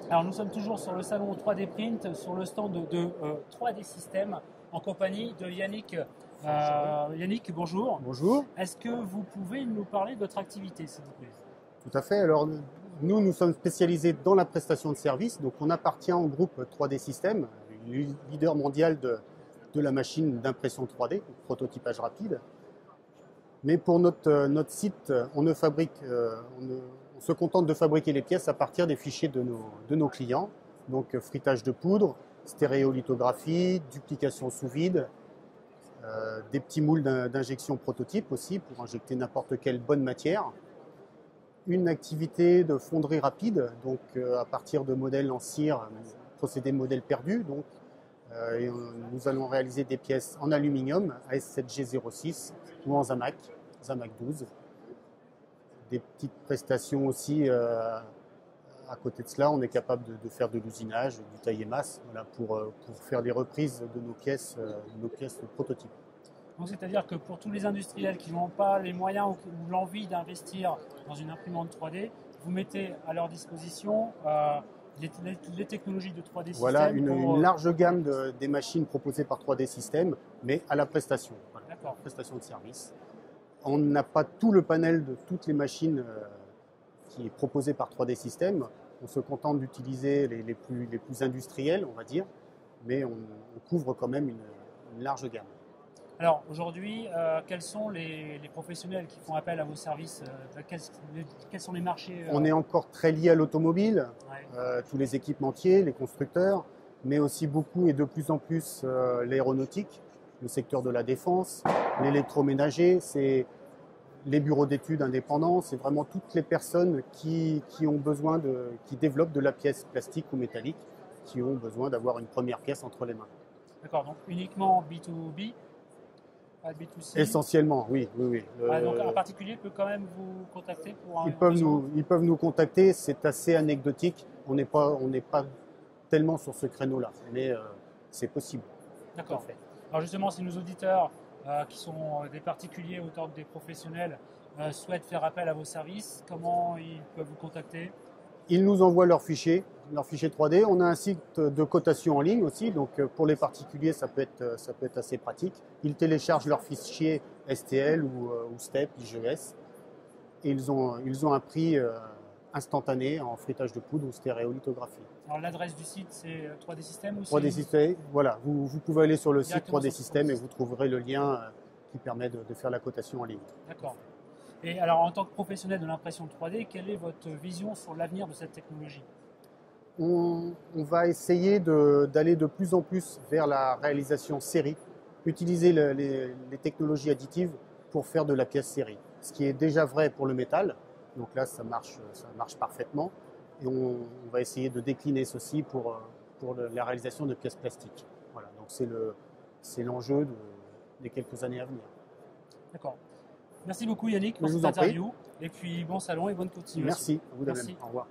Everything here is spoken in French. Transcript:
Alors nous sommes toujours sur le salon 3D Print, sur le stand de 3D Systems, en compagnie de Yannick. Yannick, bonjour. Bonjour. Est-ce que vous pouvez nous parler de votre activité, s'il vous plaît? Tout à fait. Alors, nous sommes spécialisés dans la prestation de services. Donc, on appartient au groupe 3D Systems, leader mondial de la machine d'impression 3D, prototypage rapide. Mais pour notre site, on se contente de fabriquer les pièces à partir des fichiers de nos clients. Donc, frittage de poudre, stéréolithographie, duplication sous vide, des petits moules d'injection prototype aussi pour injecter n'importe quelle bonne matière. Une activité de fonderie rapide, donc à partir de modèles en cire, procédé modèle perdu. Donc, nous allons réaliser des pièces en aluminium AS7G06 ou en Zamac 12. Des petites prestations aussi. À côté de cela, on est capable de faire de l'usinage, du taille et masse, voilà, pour faire des reprises de nos pièces de prototype. C'est-à-dire que pour tous les industriels qui n'ont pas les moyens ou l'envie d'investir dans une imprimante 3D, vous mettez à leur disposition les technologies de 3D Systems. Voilà, une large gamme des machines proposées par 3D Systems, mais à la prestation. Voilà, d'accord. Prestation de service. On n'a pas tout le panel de toutes les machines qui est proposé par 3D Systems. On se contente d'utiliser les plus industriels, on va dire, mais on couvre quand même une large gamme. Alors aujourd'hui, quels sont les professionnels qui font appel à vos services? Quels sont les marchés? On est encore très lié à l'automobile, ouais. Tous les équipementiers, les constructeurs, mais aussi beaucoup et de plus en plus l'aéronautique, le secteur de la défense, l'électroménager, c'est les bureaux d'études indépendants, c'est vraiment toutes les personnes qui développent de la pièce plastique ou métallique, qui ont besoin d'avoir une première pièce entre les mains. D'accord, donc uniquement B2B, pas B2C. Essentiellement, oui. Donc un particulier peut quand même vous contacter pour un Ils peuvent nous contacter, c'est assez anecdotique, on n'est pas tellement sur ce créneau-là, mais c'est possible. D'accord. Alors justement, si nos auditeurs qui sont des particuliers autant que des professionnels souhaitent faire appel à vos services, comment ils peuvent vous contacter? Ils nous envoient leurs fichiers 3D. On a un site de cotation en ligne aussi, donc pour les particuliers, ça peut être assez pratique. Ils téléchargent leurs fichiers STL ou STEP, IGES, et ils ont un prix instantané en frittage de poudre ou stéréolithographie. Alors l'adresse du site, c'est 3D Systems ou 3D Systems, voilà, vous pouvez aller sur le site 3D Systems et vous site. trouverez le lien qui permet de faire la cotation en ligne. D'accord. Et alors, en tant que professionnel de l'impression 3D, quelle est votre vision sur l'avenir de cette technologie? On va essayer d'aller de plus en plus vers la réalisation série, utiliser les technologies additives pour faire de la pièce série. Ce qui est déjà vrai pour le métal, donc là ça marche parfaitement, et on va essayer de décliner ceci pour la réalisation de pièces plastiques. Voilà, donc c'est l'enjeu des quelques années à venir. D'accord. Merci beaucoup Yannick pour cette interview. Et puis bon salon et bonne continuation. Merci, à vous de même. Au revoir.